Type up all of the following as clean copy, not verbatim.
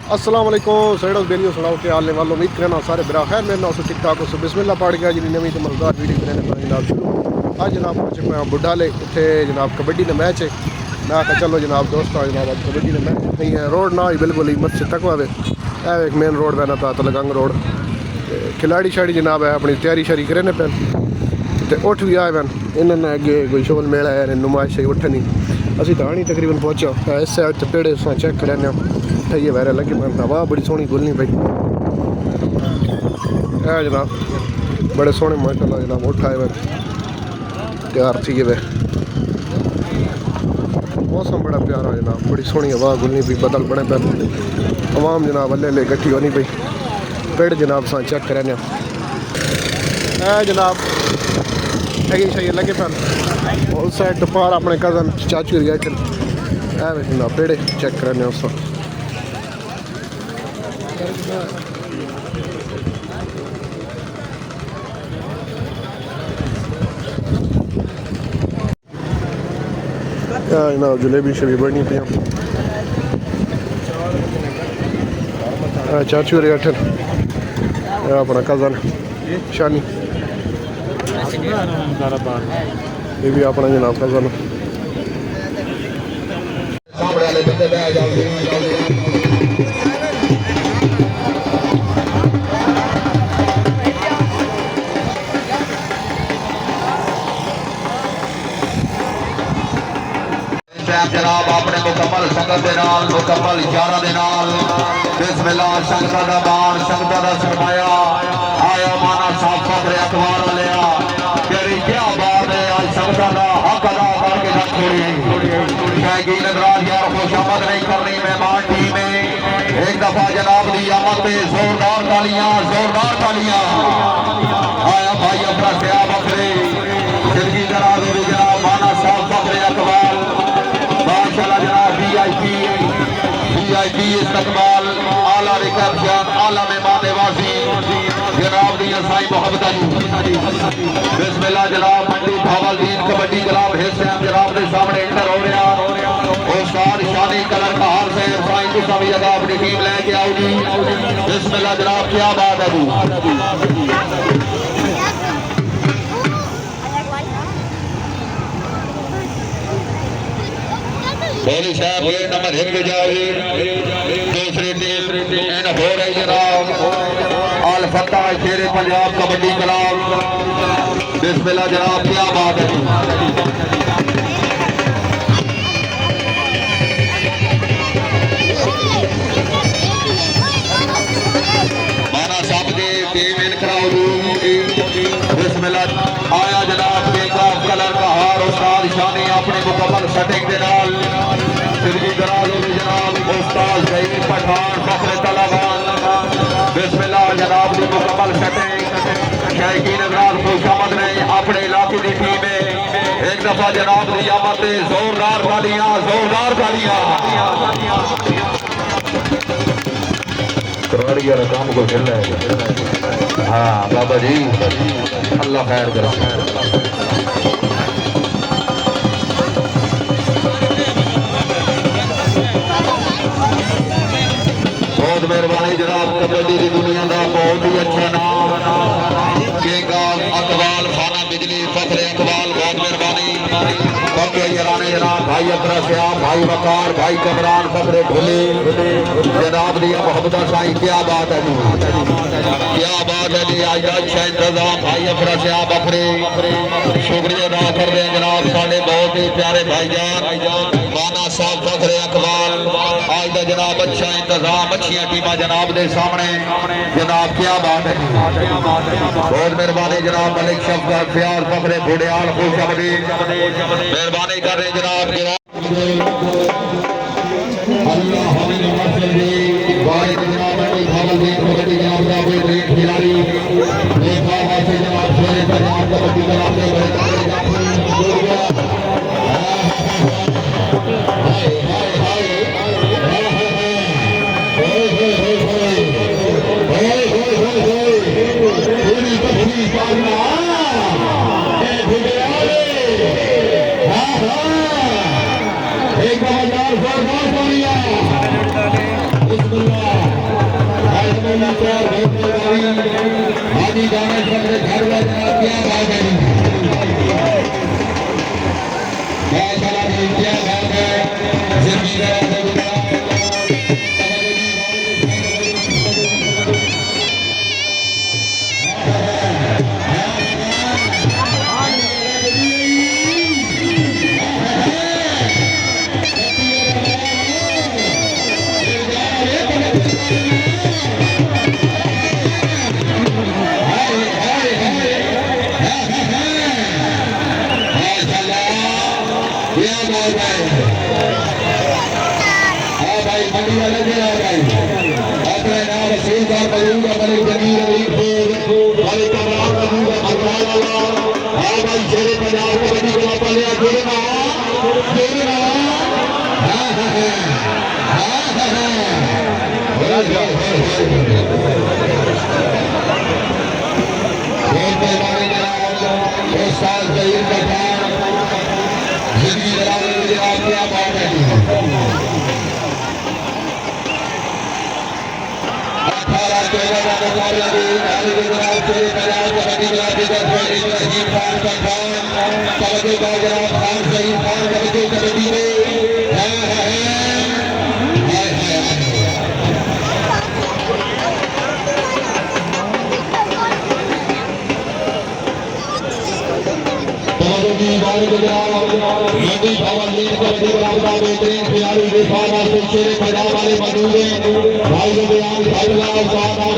अस्सलाम वालेकुम सैडो बेलियो सुनाओ के हाल वालों उम्मीद करना सारे बिरा खैर मेरे नाम से ठीक ठाक उस बिस्मिल्लाह पढ़ गया जी नवी तो मजेदार वीडियो बनाने का जनाब शुरू आज जनाब पहुंच मैं बुढ़ाले इतने जनाब कबड्डी का मैच है मैं आखा चलो जनाब दोस्तों जनाब आज कबड्डी का मैच नहीं है रोड ना ही बिल्कुल ही मस्जिद तक वावे एक मेन रोड बना था तलगंग रोड खिलाड़ी शाड़ी जनाब है अपनी तैयारी शारी करे पैन तो उठ भी आए पैन इन्होंने अगे कोई शोल मेला है नुमाइश उठनी असी तो आनी तकरीबन पहुंचा इस साइड तो पेड़े चेक कराने ये वैर लगे मैं हवा बड़ी सोहनी गुलनी पई है जनाब बड़े सोहने माशाल्लाह जनाब उठाए हुए तैयार थी वे मौसम बड़ा प्यारा जनाब बड़ी सोहनी हवा गुलनी पई बदल बने पे आवाम जनाब अल्ले ले गट्ठी होनी पई पेड़ जनाब सा चेक कराने है जनाब ठगी शगी लगे पे उस साइड तो पार अपने कज़न चाचू गए है जनाब पेड़े चेक कराने उस जनाब जलेबी शबी बनी पी चाचू रे अठन अपना कज़न शानी ये भी अपना जनाब कज़न जनाब अपने मुकम्मल संगत के नाल मुकम्मल यारा दे नाल बिस्मिल्लाह संगतां दा मान संगतां दा सरमाया आया माना साफ फखरे अखबार वालिया तेरी क्या बात है आज संगतां दा हक अदा करके ना छोड़ी शायकी नजराज यार खुशामद नहीं करनी मेहमान टीम में एक दफा जनाब दी आमद पे जोरदार तालियां आया भाई अपना क्या बकरे जिंदगी जनाब दी जनाब माना साफ फखरे अखबार माशाल्लाह जनाब वीआईपी इस्तकबाल आला रिसेप्शन आला मेहमान नवाजी जनाब दी साई मोहब्बत बिस्मिल्लाह जनाब मंडी भावलदीन कबड्डी क्लब हिस्से जनाब के सामने एंटर हो रहा उस्ताद शानी कलर का हार से साई की सभी जगह अपनी टीम लेके आओगी बिस्मिल्लाह जनाब क्या बात है पहली साहब गेट नंबर 1 पे जाओगे दूसरी टीम एंड हो रही जनाब अल फत्ता शेरे पंजाब कबड्डी क्लब बिस्मिल्लाह जनाब क्या बात है माना साहब की टीम इन कराओगी बिस्मिल्लाह आया जनाब बेकाब कलर का हार उस्ताद शानी अपने मुकम्मल सेटिंग के नाल जिंदगी दराज होगी जनाब उस्ताद सईद पठान फखरे तलाबान बिस्मिल्लाह जनाब की मुकम्मल सेटिंग शायकी नजरात खुशामद ने अपने इलाके की टीम में एक दफा जनाब की आमद से जोरदार तालियां करवाड़िया काम को खेल रहा है हाँ बाबा जी अल्लाह खैर करो बहुत मेहरबानी जनाब कबड्डी की दुनिया का बहुत ही अच्छा नाम अकबाल खाना बिजली फखरे अकबाल बहुत मेहरबानी जनाब भाई अबरा श्याम भाई वकार भाई कमरान फखरे भूले जनाब दी मोहब्बत साई क्या बात है जी आज अच्छा इंतजाम भाई अबरा श्याम बकरे शुक्रिया अदा कर रहे हैं जनाब साढ़े बहुत ही प्यारे भाईजान माना साहब फखरे अकबाल आज का जनाब अच्छा इंतजाम अच्छी टीम जनाब के सामने जनाब क्या बात है बहुत मेहरबानी जनाब मलिक शफकत फ्याज फखरे बुढ़ियाल खुशबदी मेहरबानी कर रहे जनाब एक बार जोरदार तालियां अपने घर में क्या बात है माशाल्लाह जी क्या बात है जिंदगी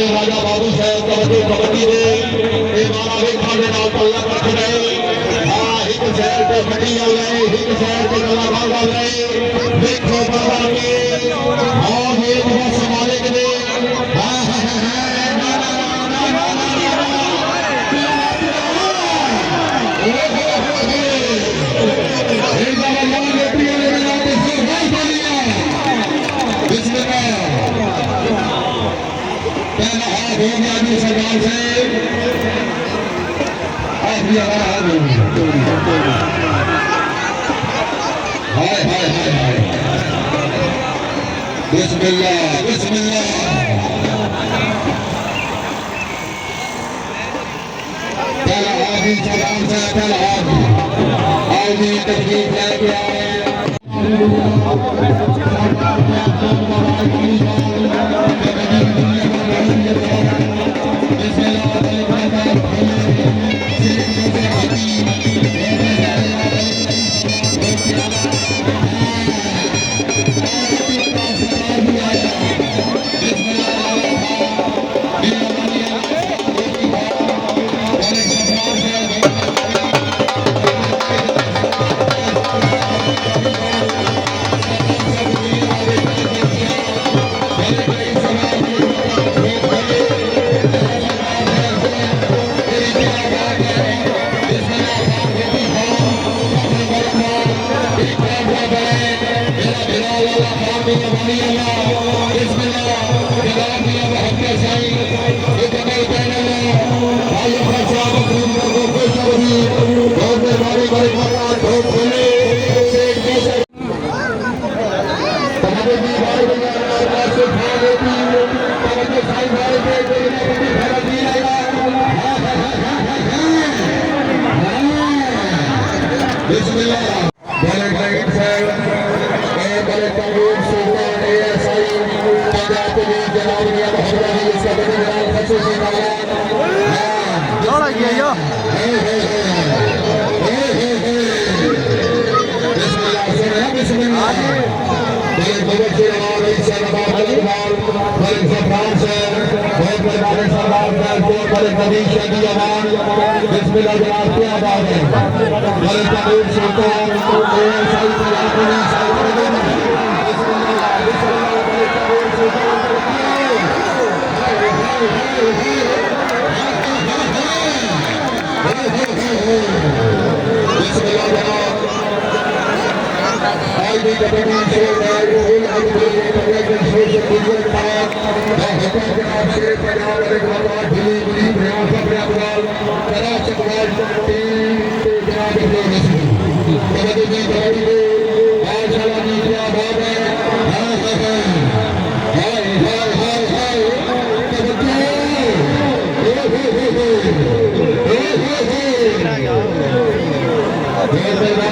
का राजा बाबू साहब कबड्डी सरकार से हाय हाय हाय हाय बिस्मिल्लाह बिस्मिल्लाह पहला आदमी सलाम से पहला आदमी तकलीफ लेके आए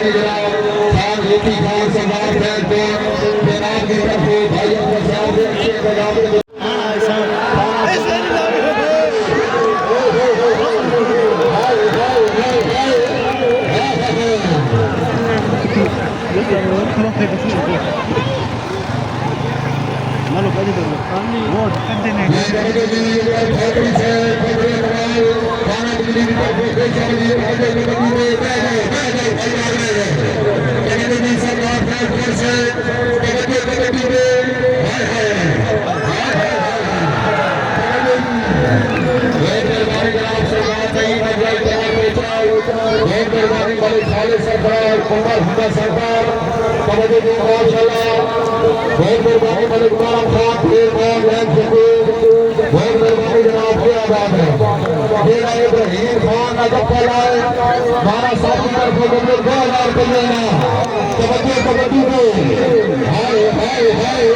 की जनाब खान रोटी खान सरदार फैज जनाब की तरफ से भाई अहमद साहब ने अच्छे बजाते Malu aja dulu. Wow, dekat ini. सरकार कुमार हुदा सरकार कबड्डी टीम माशाल्लाह बहुत मेहरबानी मलिक इमरान खान फिर बॉल लैंड जबू बहुत मेहरबानी जनाब क्या बात है मेरा इब्राहिम खान का गप्पा लाए हमारा साथी तरफ को 2000 रुपये ना कबड्डी को हाय हाय हाय